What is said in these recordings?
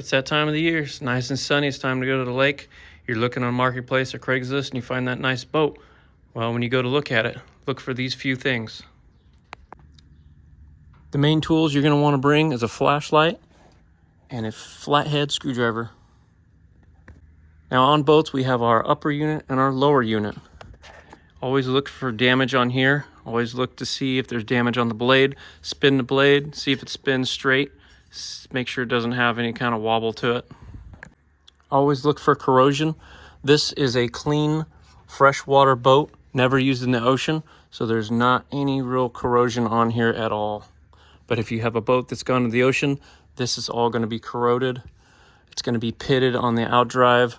it's that time of the year. It's nice and sunny. It's time to go to the lake. You're looking on Marketplace or Craigslist and you find that nice boat. Well, when you go to look at it, look for these few things. The main tools you're going to want to bring is a flashlight and a flathead screwdriver. Now on boats, we have our upper unit and our lower unit. Always look for damage on here. Always look to see if there's damage on the blade. Spin the blade, see if it spins straight. Make sure it doesn't have any kind of wobble to it. Always look for corrosion. This is a clean, freshwater boat, never used in the ocean, so there's not any real corrosion on here at all. But if you have a boat that's gone to the ocean, this is all going to be corroded. It's going to be pitted on the outdrive.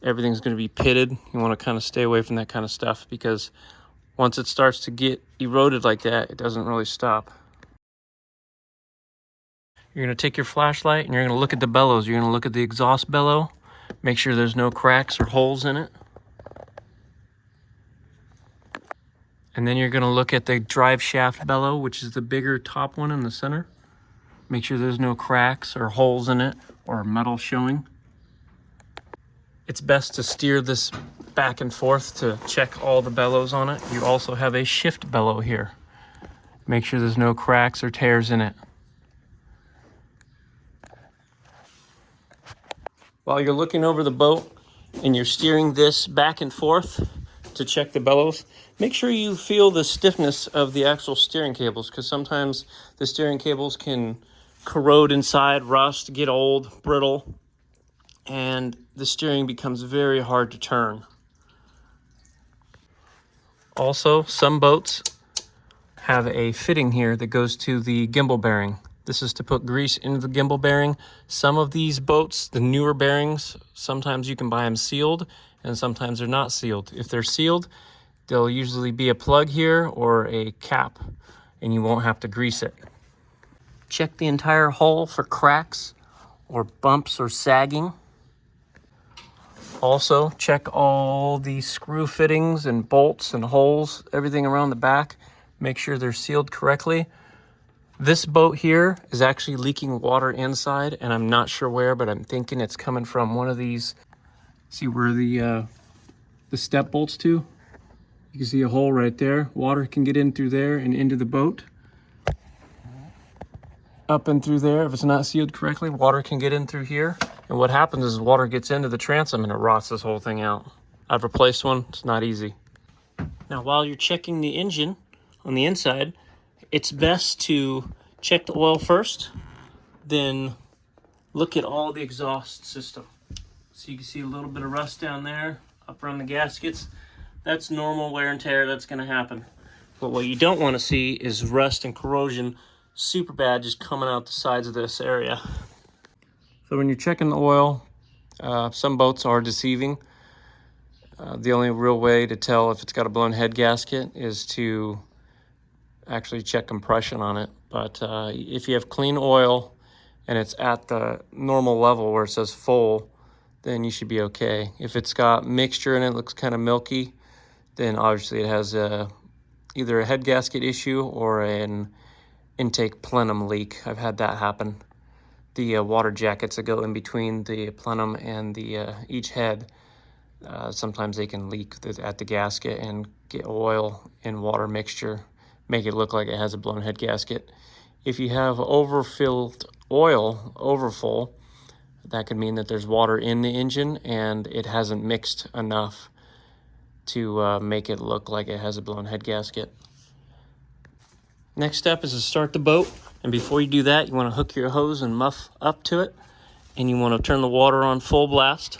Everything's going to be pitted. You want to kind of stay away from that kind of stuff because once it starts to get eroded like that, it doesn't really stop. You're going to take your flashlight and you're going to look at the bellows. You're going to look at the exhaust bellow. Make sure there's no cracks or holes in it. And then you're going to look at the drive shaft bellow, which is the bigger top one in the center. Make sure there's no cracks or holes in it or metal showing. It's best to steer this back and forth to check all the bellows on it. You also have a shift bellow here. Make sure there's no cracks or tears in it. While you're looking over the boat and you're steering this back and forth to check the bellows, make sure you feel the stiffness of the actual steering cables because sometimes the steering cables can corrode inside, rust, get old, brittle, and the steering becomes very hard to turn. Also, some boats have a fitting here that goes to the gimbal bearing. This is to put grease into the gimbal bearing. Some of these boats, the newer bearings, sometimes you can buy them sealed and sometimes they're not sealed. If they're sealed, there'll usually be a plug here or a cap and you won't have to grease it. Check the entire hull for cracks or bumps or sagging. Also, check all the screw fittings and bolts and holes, everything around the back. Make sure they're sealed correctly. This boat here is actually leaking water inside, and I'm not sure where, but I'm thinking it's coming from one of these. See where the step bolts to? You can see a hole right there. Water can get in through there and into the boat. Up and through there, if it's not sealed correctly, water can get in through here. And what happens is water gets into the transom and it rots this whole thing out. I've replaced one, it's not easy. Now while you're checking the engine on the inside, it's best to check the oil first, then look at all the exhaust system. So you can see a little bit of rust down there, up around the gaskets. That's normal wear and tear, that's gonna happen. But what you don't wanna see is rust and corrosion super bad just coming out the sides of this area. So when you're checking the oil, some boats are deceiving. The only real way to tell if it's got a blown head gasket is to actually check compression on it. But if you have clean oil and it's at the normal level where it says full, then you should be okay. If it's got mixture in it, looks kind of milky, then obviously it has either a head gasket issue or an intake plenum leak. I've had that happen. The water jackets that go in between the plenum and the each head, sometimes they can leak at the gasket and get oil and water mixture, make it look like it has a blown head gasket. If you have overfilled oil, overfull, that could mean that there's water in the engine and it hasn't mixed enough to make it look like it has a blown head gasket. Next step is to start the boat. And before you do that, you want to hook your hose and muff up to it. And you want to turn the water on full blast.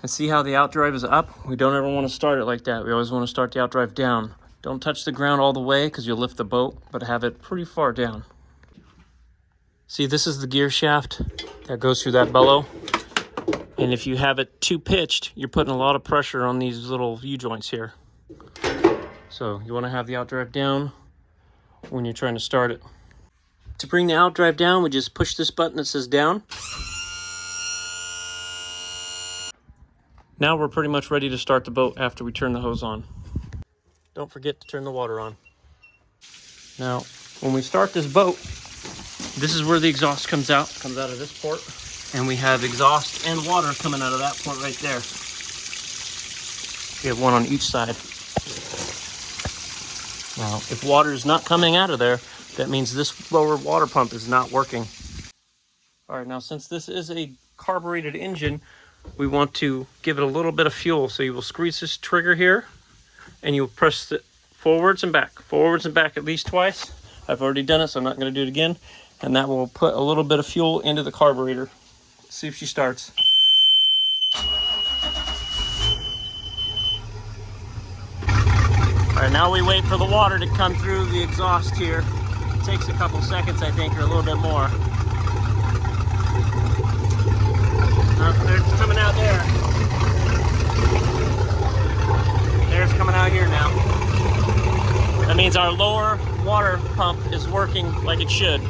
And see how the outdrive is up? We don't ever want to start it like that. We always want to start the outdrive down. Don't touch the ground all the way because you'll lift the boat, but have it pretty far down. See, this is the gear shaft that goes through that bellow. And if you have it too pitched, you're putting a lot of pressure on these little U-joints here. So you want to have the outdrive down when you're trying to start it. To bring the outdrive down, we just push this button that says down. Now we're pretty much ready to start the boat after we turn the hose on. Don't forget to turn the water on. Now, when we start this boat, this is where the exhaust comes out of this port. And we have exhaust and water coming out of that port right there. We have one on each side. Now, if water is not coming out of there, that means this lower water pump is not working. All right, now since this is a carbureted engine, we want to give it a little bit of fuel. So you will squeeze this trigger here, and you'll press it forwards and back at least twice. I've already done it, so I'm not going to do it again. And that will put a little bit of fuel into the carburetor. Let's see if she starts. All right, now we wait for the water to come through the exhaust here. It takes a couple seconds, I think, or a little bit more. It's coming out there. There's coming out here now. That means our lower water pump is working like it should.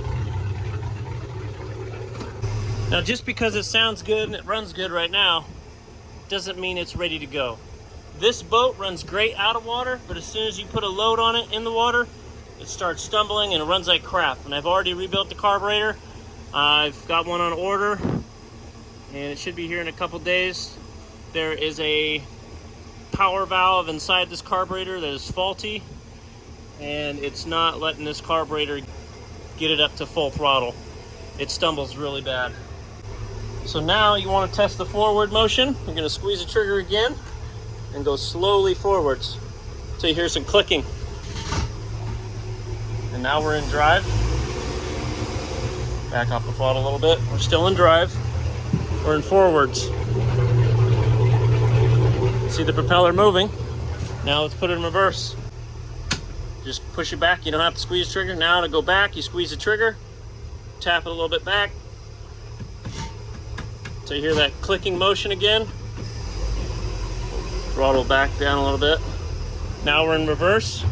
Now, just because it sounds good and it runs good right now, doesn't mean it's ready to go. This boat runs great out of water, but as soon as you put a load on it in the water, it starts stumbling and it runs like crap. And I've already rebuilt the carburetor. I've got one on order, and it should be here in a couple days. There is a power valve inside this carburetor that is faulty, and it's not letting this carburetor get it up to full throttle. It stumbles really bad. So now you want to test the forward motion. You're going to squeeze the trigger again and go slowly forwards until you hear some clicking. And now we're in drive. Back off the throttle a little bit. We're still in drive. We're in forwards. See the propeller moving. Now let's put it in reverse. Just push it back. You don't have to squeeze the trigger. Now to go back, you squeeze the trigger, tap it a little bit back. So you hear that clicking motion again. Throttle back down a little bit. Now we're in reverse.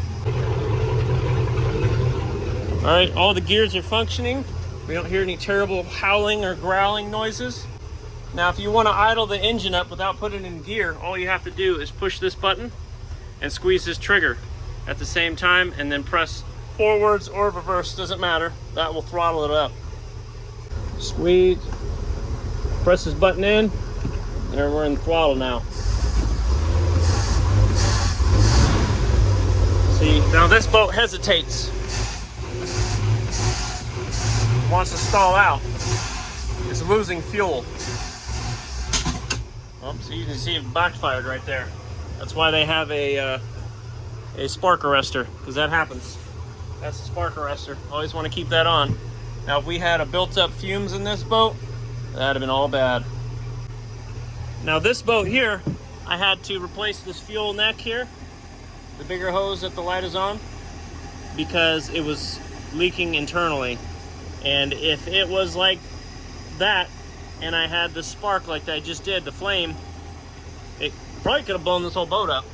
All right, all the gears are functioning. We don't hear any terrible howling or growling noises. Now, if you want to idle the engine up without putting it in gear, all you have to do is push this button and squeeze this trigger at the same time, and then press forwards or reverse, doesn't matter. That will throttle it up. Squeeze, press this button in, and we're in throttle now. See, now this boat hesitates. Wants to stall out. It's losing fuel. Oh, so you can see it backfired right there. That's why they have a spark arrestor, because that happens. That's the spark arrestor. Always want to keep that on. Now, if we had a built-up fumes in this boat, that'd have been all bad. Now, this boat here, I had to replace this fuel neck here, the bigger hose that the light is on, because it was leaking internally. And if it was like that, and I had the spark like I just did, the flame, it probably could have blown this whole boat up.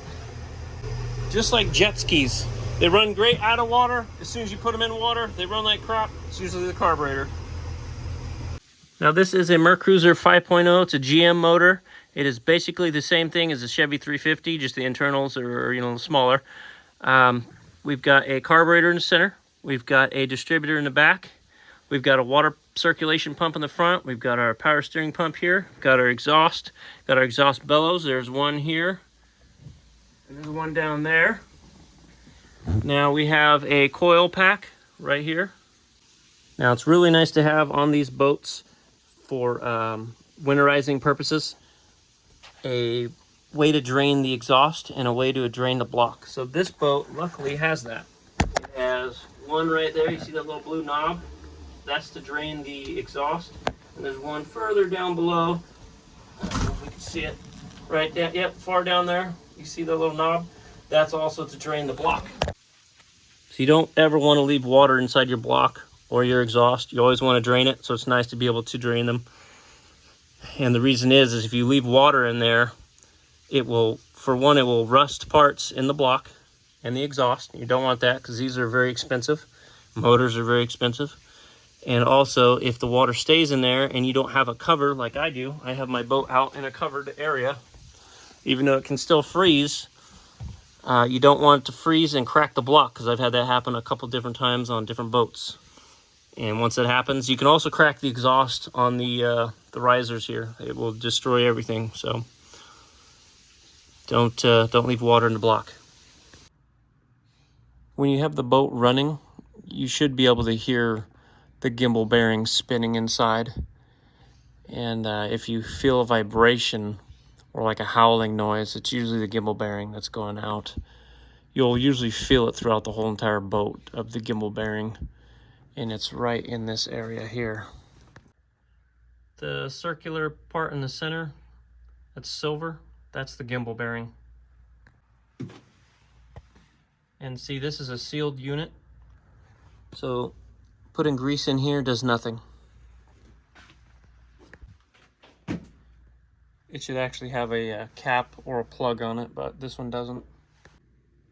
Just like jet skis. They run great out of water. As soon as you put them in water, they run like crap. It's usually the carburetor. Now this is a MerCruiser 5.0. It's a GM motor. It is basically the same thing as a Chevy 350, just the internals are smaller. We've got a carburetor in the center. We've got a distributor in the back. We've got a water circulation pump in the front. We've got our power steering pump here. We've got our exhaust. Got our exhaust bellows. There's one here. And there's one down there. Now we have a coil pack right here. Now it's really nice to have on these boats for winterizing purposes a way to drain the exhaust and a way to drain the block. So this boat luckily has that. It has one right there. You see that little blue knob? That's to drain the exhaust. And there's one further down below. I don't know if we can see it. Right there. Yep, far down there. You see the little knob? That's also to drain the block. So you don't ever want to leave water inside your block or your exhaust. You always want to drain it, so it's nice to be able to drain them. And the reason is if you leave water in there, it will, for one, it will rust parts in the block and the exhaust. You don't want that because these are very expensive. Motors are very expensive. And also, if the water stays in there and you don't have a cover like I do, I have my boat out in a covered area, even though it can still freeze, you don't want it to freeze and crack the block, because I've had that happen a couple different times on different boats. And once that happens, you can also crack the exhaust on the the risers here. It will destroy everything, so don't leave water in the block. When you have the boat running, you should be able to hear the gimbal bearings spinning inside. And if you feel a vibration or like a howling noise, it's usually the gimbal bearing that's going out. You'll usually feel it throughout the whole entire boat of the gimbal bearing, and it's right in this area here. The circular part in the center, that's silver, that's the gimbal bearing. And see, this is a sealed unit, so putting grease in here does nothing. It should actually have a cap or a plug on it, but this one doesn't.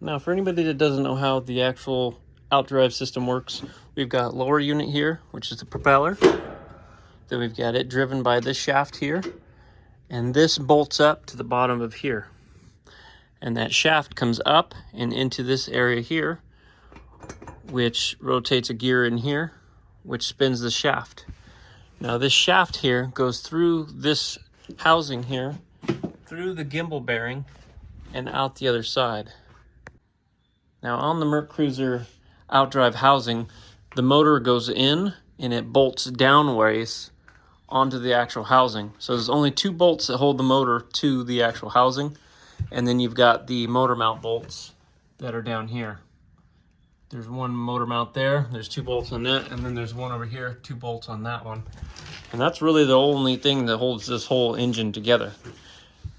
Now, for anybody that doesn't know how the actual outdrive system works, we've got lower unit here, which is the propeller. Then we've got it driven by this shaft here, and this bolts up to the bottom of here. And that shaft comes up and into this area here, which rotates a gear in here, which spins the shaft. Now this shaft here goes through this housing here, through the gimbal bearing, and out the other side. Now on the MerCruiser outdrive housing, the motor goes in and it bolts downways onto the actual housing. So there's only 2 bolts that hold the motor to the actual housing, and then you've got the motor mount bolts that are down here. There's one motor mount there, there's 2 bolts on that, and then there's one over here, 2 bolts on that one. And that's really the only thing that holds this whole engine together.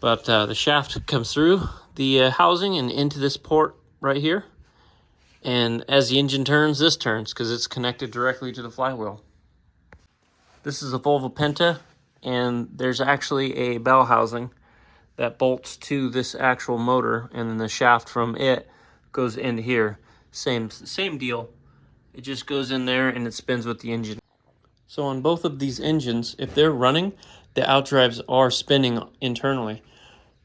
But the shaft comes through the housing and into this port right here. And as the engine turns, this turns because it's connected directly to the flywheel. This is a Volvo Penta, and there's actually a bell housing that bolts to this actual motor, and then the shaft from it goes into here. Same deal. It just goes in there and it spins with the engine. So on both of these engines, if they're running, the outdrives are spinning internally.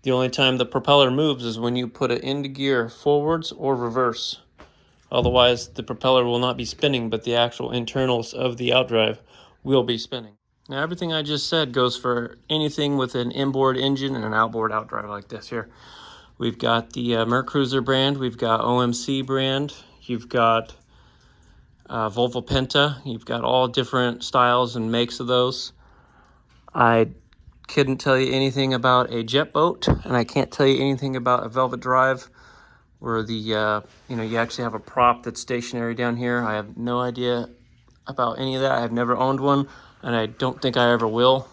The only time the propeller moves is when you put it into gear forwards or reverse. Otherwise, the propeller will not be spinning, but the actual internals of the outdrive will be spinning. Now, everything I just said goes for anything with an inboard engine and an outboard outdrive like this here. We've got the MerCruiser brand, we've got OMC brand, you've got Volvo Penta, you've got all different styles and makes of those. I couldn't tell you anything about a jet boat, and I can't tell you anything about a velvet drive where the you actually have a prop that's stationary down here. I have no idea about any of that. I've never owned one, and I don't think I ever will,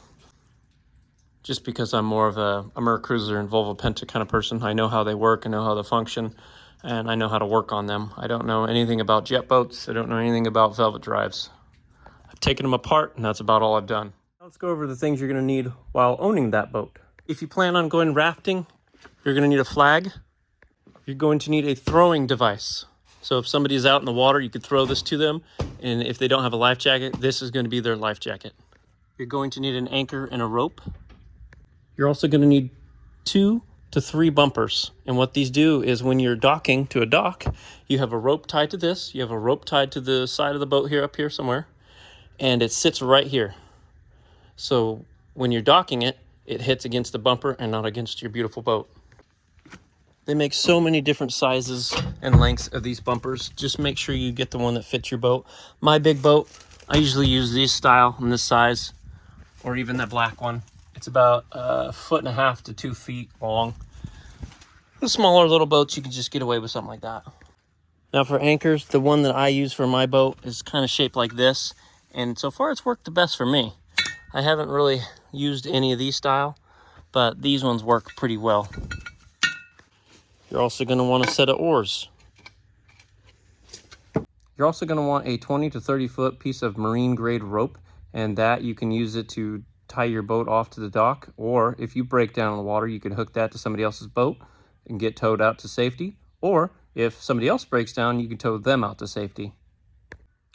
just because I'm more of a MerCruiser and Volvo Penta kind of person. I know how they work, I know how they function, and I know how to work on them. I don't know anything about jet boats. I don't know anything about velvet drives. I've taken them apart, and that's about all I've done. Let's go over the things you're going to need while owning that boat. If you plan on going rafting, you're going to need a flag. You're going to need a throwing device. So if somebody's out in the water, you could throw this to them, and if they don't have a life jacket, this is going to be their life jacket. You're going to need an anchor and a rope. You're also going to need 2 to 3 bumpers. And what these do is when you're docking to a dock, you have a rope tied to this, you have a rope tied to the side of the boat here, up here somewhere, and it sits right here. So when you're docking it, it hits against the bumper and not against your beautiful boat. They make so many different sizes and lengths of these bumpers. Just make sure you get the one that fits your boat. My big boat, I usually use these style and this size, or even that black one. It's about 1.5 feet to 2 feet long. The smaller little boats, you can just get away with something like that. Now for anchors, the one that I use for my boat is kind of shaped like this, and so far it's worked the best for me. I haven't really used any of these style, but these ones work pretty well. You're also going to want a set of oars. You're also going to want a 20 to 30 foot piece of marine grade rope, and that you can use it to tie your boat off to the dock, or if you break down in the water, you can hook that to somebody else's boat and get towed out to safety, or if somebody else breaks down, you can tow them out to safety.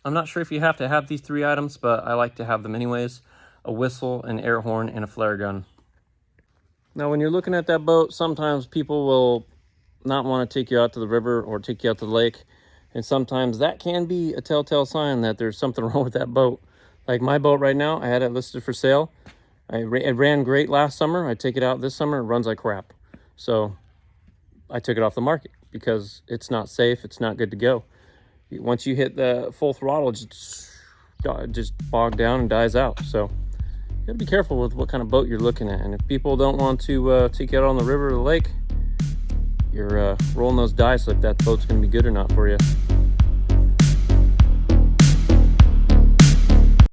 I'm not sure if you have to have these 3 items, but I like to have them anyways. A whistle, an air horn, and a flare gun. Now when you're looking at that boat, sometimes people will not want to take you out to the river or take you out to the lake, and sometimes that can be a telltale sign that there's something wrong with that boat. Like my boat right now, I had it listed for sale, It ran great last summer. I take it out this summer, it runs like crap. So I took it off the market because it's not safe, it's not good to go. Once you hit the full throttle, it just bogs down and dies out. So you gotta be careful with what kind of boat you're looking at. And if people don't want to take you out on the river or the lake, you're rolling those dice if that boat's gonna be good or not for you.